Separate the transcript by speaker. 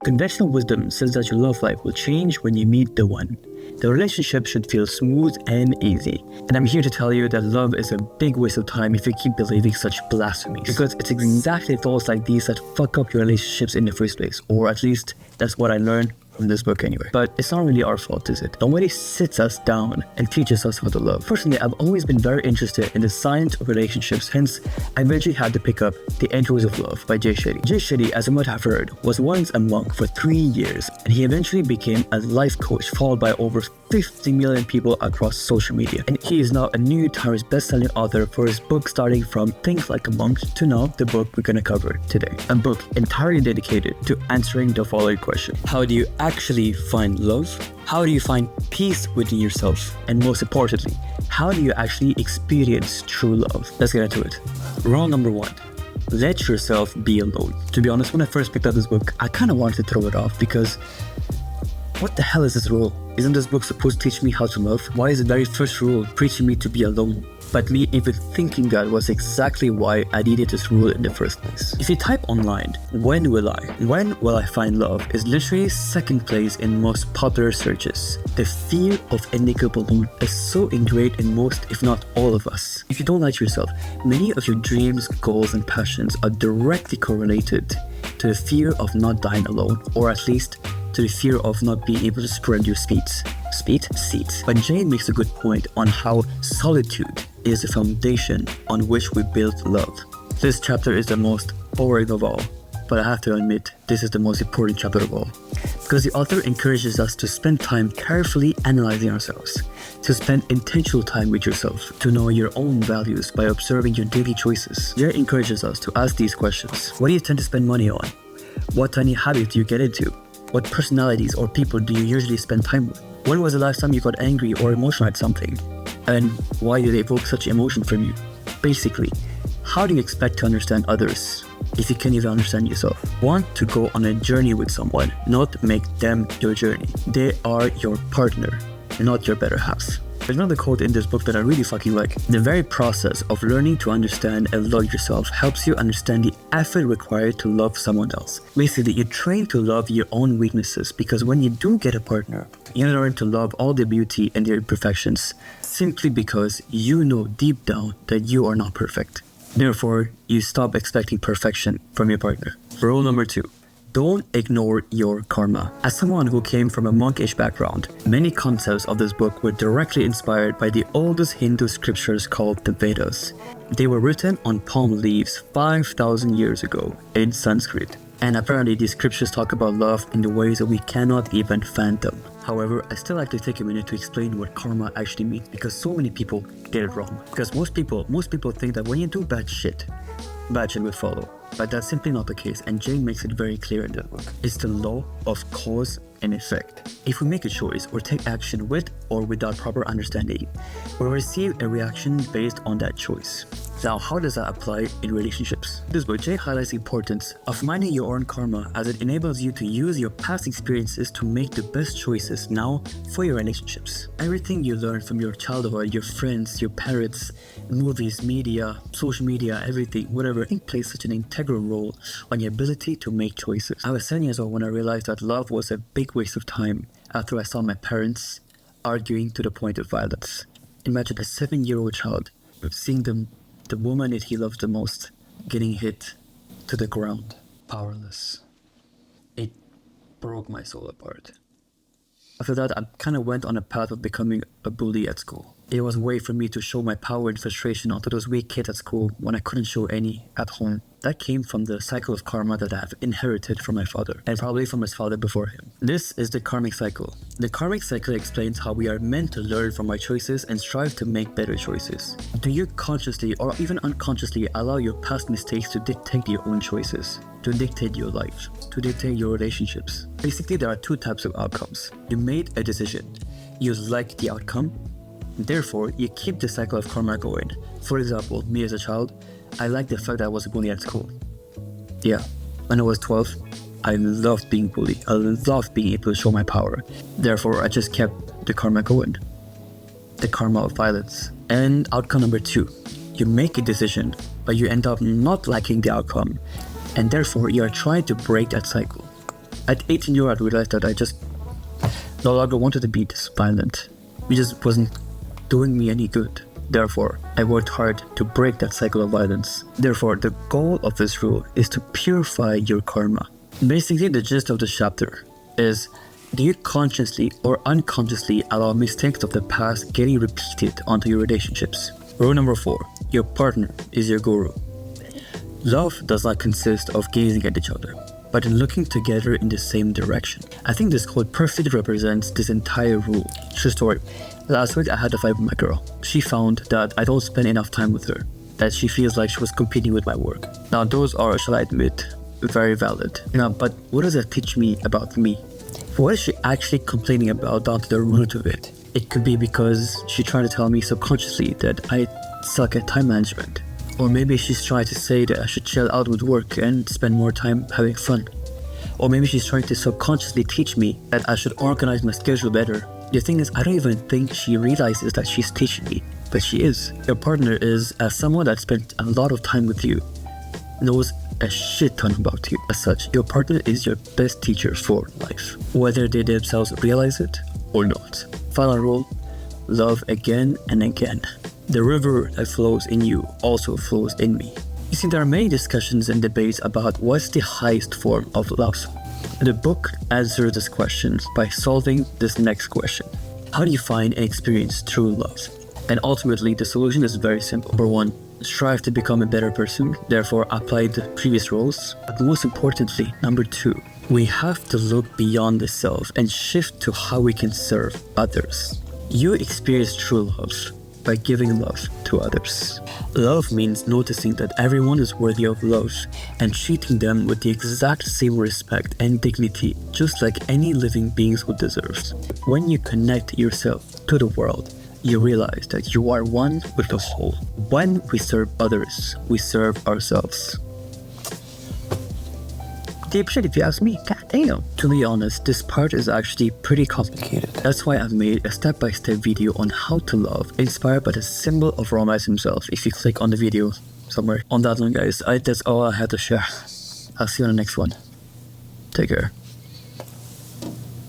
Speaker 1: Conventional wisdom says that your love life will change when you meet the one. The relationship should feel smooth and easy. And I'm here to tell you that love is a big waste of time if you keep believing such blasphemies. Because it's exactly thoughts like these that fuck up your relationships in the first place. Or at least, that's what I learned from this book anyway. But it's not really our fault, is it? Nobody sits us down and teaches us how to love. Personally, I've always been very interested in the science of relationships, hence I eventually had to pick up The Entries of Love by Jay Shetty. Jay Shetty, as you might have heard, was once a monk for 3 years, and he eventually became a life coach followed by over 50 million people across social media. And he is now a New York Times best-selling author for his book starting from Think Like a Monk to now the book we're gonna cover today. A book entirely dedicated to answering the following question. How do you actually find love? How do you find peace within yourself? And most importantly, how do you actually experience true love? Let's get into it. Rule number 1. Let yourself be alone. To be honest, when I first picked up this book, I kind of wanted to throw it off because what the hell is this rule? Isn't this book supposed to teach me how to love? Why is the very first rule preaching me to be alone? But me even thinking that was exactly why I needed this rule in the first place. If you type online, when will I find love is literally second place in most popular searches. The fear of ending up alone is so ingrained in most, if not all of us. If you don't like yourself, many of your dreams, goals, and passions are directly correlated to the fear of not dying alone, or at least to the fear of not being able to spread your seeds. But Jane makes a good point on how solitude is the foundation on which we build love. This chapter is the most boring of all, but I have to admit, this is the most important chapter of all. Because the author encourages us to spend time carefully analyzing ourselves, to spend intentional time with yourself, to know your own values by observing your daily choices. Jane encourages us to ask these questions. What do you tend to spend money on? What tiny habits do you get into? What personalities or people do you usually spend time with? When was the last time you got angry or emotional at something? And why did they evoke such emotion from you? Basically, how do you expect to understand others if you can't even understand yourself? Want to go on a journey with someone, not make them your journey. They are your partner, not your better half. There's another quote in this book that I really fucking like. The very process of learning to understand and love yourself helps you understand the effort required to love someone else. Basically, you train to love your own weaknesses because when you do get a partner, you learn to love all their beauty and their imperfections simply because you know deep down that you are not perfect. Therefore, you stop expecting perfection from your partner. Rule number 2. Don't ignore your karma. As someone who came from a monkish background, many concepts of this book were directly inspired by the oldest Hindu scriptures called the Vedas. They were written on palm leaves 5,000 years ago in Sanskrit. And apparently these scriptures talk about love in the ways that we cannot even fathom. However, I still like to take a minute to explain what karma actually means because so many people get it wrong. Because most people think that when you do bad shit will follow. But that's simply not the case, and Jane makes it very clear in that book. It's the law of cause and effect. If we make a choice or take action with or without proper understanding, we receive a reaction based on that choice. Now, how does that apply in relationships? This book, Jay highlights the importance of minding your own karma as it enables you to use your past experiences to make the best choices now for your relationships. Everything you learn from your childhood, your friends, your parents, movies, media, social media, everything, whatever, it plays such an integral role on your ability to make choices. I was 7 years old when I realized that love was a big waste of time after I saw my parents arguing to the point of violence. Imagine a 7-year-old child seeing the woman that he loves the most getting hit to the ground, powerless. It broke my soul apart. After that, I kind of went on a path of becoming a bully at school. It was a way for me to show my power and frustration onto those weak kids at school when I couldn't show any at home. That came from the cycle of karma that I've inherited from my father, and probably from his father before him. This is the karmic cycle. The karmic cycle explains how we are meant to learn from our choices and strive to make better choices. Do you consciously or even unconsciously allow your past mistakes to dictate your own choices, to dictate your life, to dictate your relationships? Basically, there are 2 types of outcomes. You made a decision. You like the outcome. Therefore, you keep the cycle of karma going. For example, me as a child, I liked the fact that I was a bully at school. Yeah, when I was 12, I loved being bullied. I loved being able to show my power. Therefore, I just kept the karma going. The karma of violence. And outcome number 2, you make a decision, but you end up not liking the outcome. And therefore, you are trying to break that cycle. At 18 years old, I realized that I just no longer wanted to be this violent. It just wasn't doing me any good. Therefore, I worked hard to break that cycle of violence. Therefore, the goal of this rule is to purify your karma. Basically, the gist of the chapter is, do you consciously or unconsciously allow mistakes of the past getting repeated onto your relationships? Rule number 4, your partner is your guru. Love does not consist of gazing at each other, but in looking together in the same direction. I think this quote perfectly represents this entire rule. True story. Last week I had a fight with my girl. She found that I don't spend enough time with her, that she feels like she was competing with my work. Now those are, shall I admit, very valid. But what does that teach me about me? What is she actually complaining about down to the root of it? It could be because she's trying to tell me subconsciously that I suck at time management. Or maybe she's trying to say that I should chill out with work and spend more time having fun. Or maybe she's trying to subconsciously teach me that I should organize my schedule better. The thing is, I don't even think she realizes that she's teaching me, but she is. Your partner is, as someone that spent a lot of time with you, knows a shit ton about you. As such, your partner is your best teacher for life, whether they themselves realize it or not. Final rule, love again and again. The river that flows in you also flows in me. You see, there are many discussions and debates about what's the highest form of love. The book answers this question by solving this next question. How do you find and experience true love? And ultimately, the solution is very simple. Number 1, strive to become a better person, therefore apply the previous rules. But most importantly, number 2, we have to look beyond the self and shift to how we can serve others. You experience true love by giving love to others. Love means noticing that everyone is worthy of love and treating them with the exact same respect and dignity, just like any living beings would deserve. When you connect yourself to the world, you realize that you are one with the whole. When we serve others, we serve ourselves. Deep shit if you ask me, god damn. To be honest, this part is actually pretty complicated. That's why I've made a step-by-step video on how to love, inspired by the symbol of Romance himself, if you click on the video somewhere. On that one guys, that's all I had to share. I'll see you on the next one. Take care.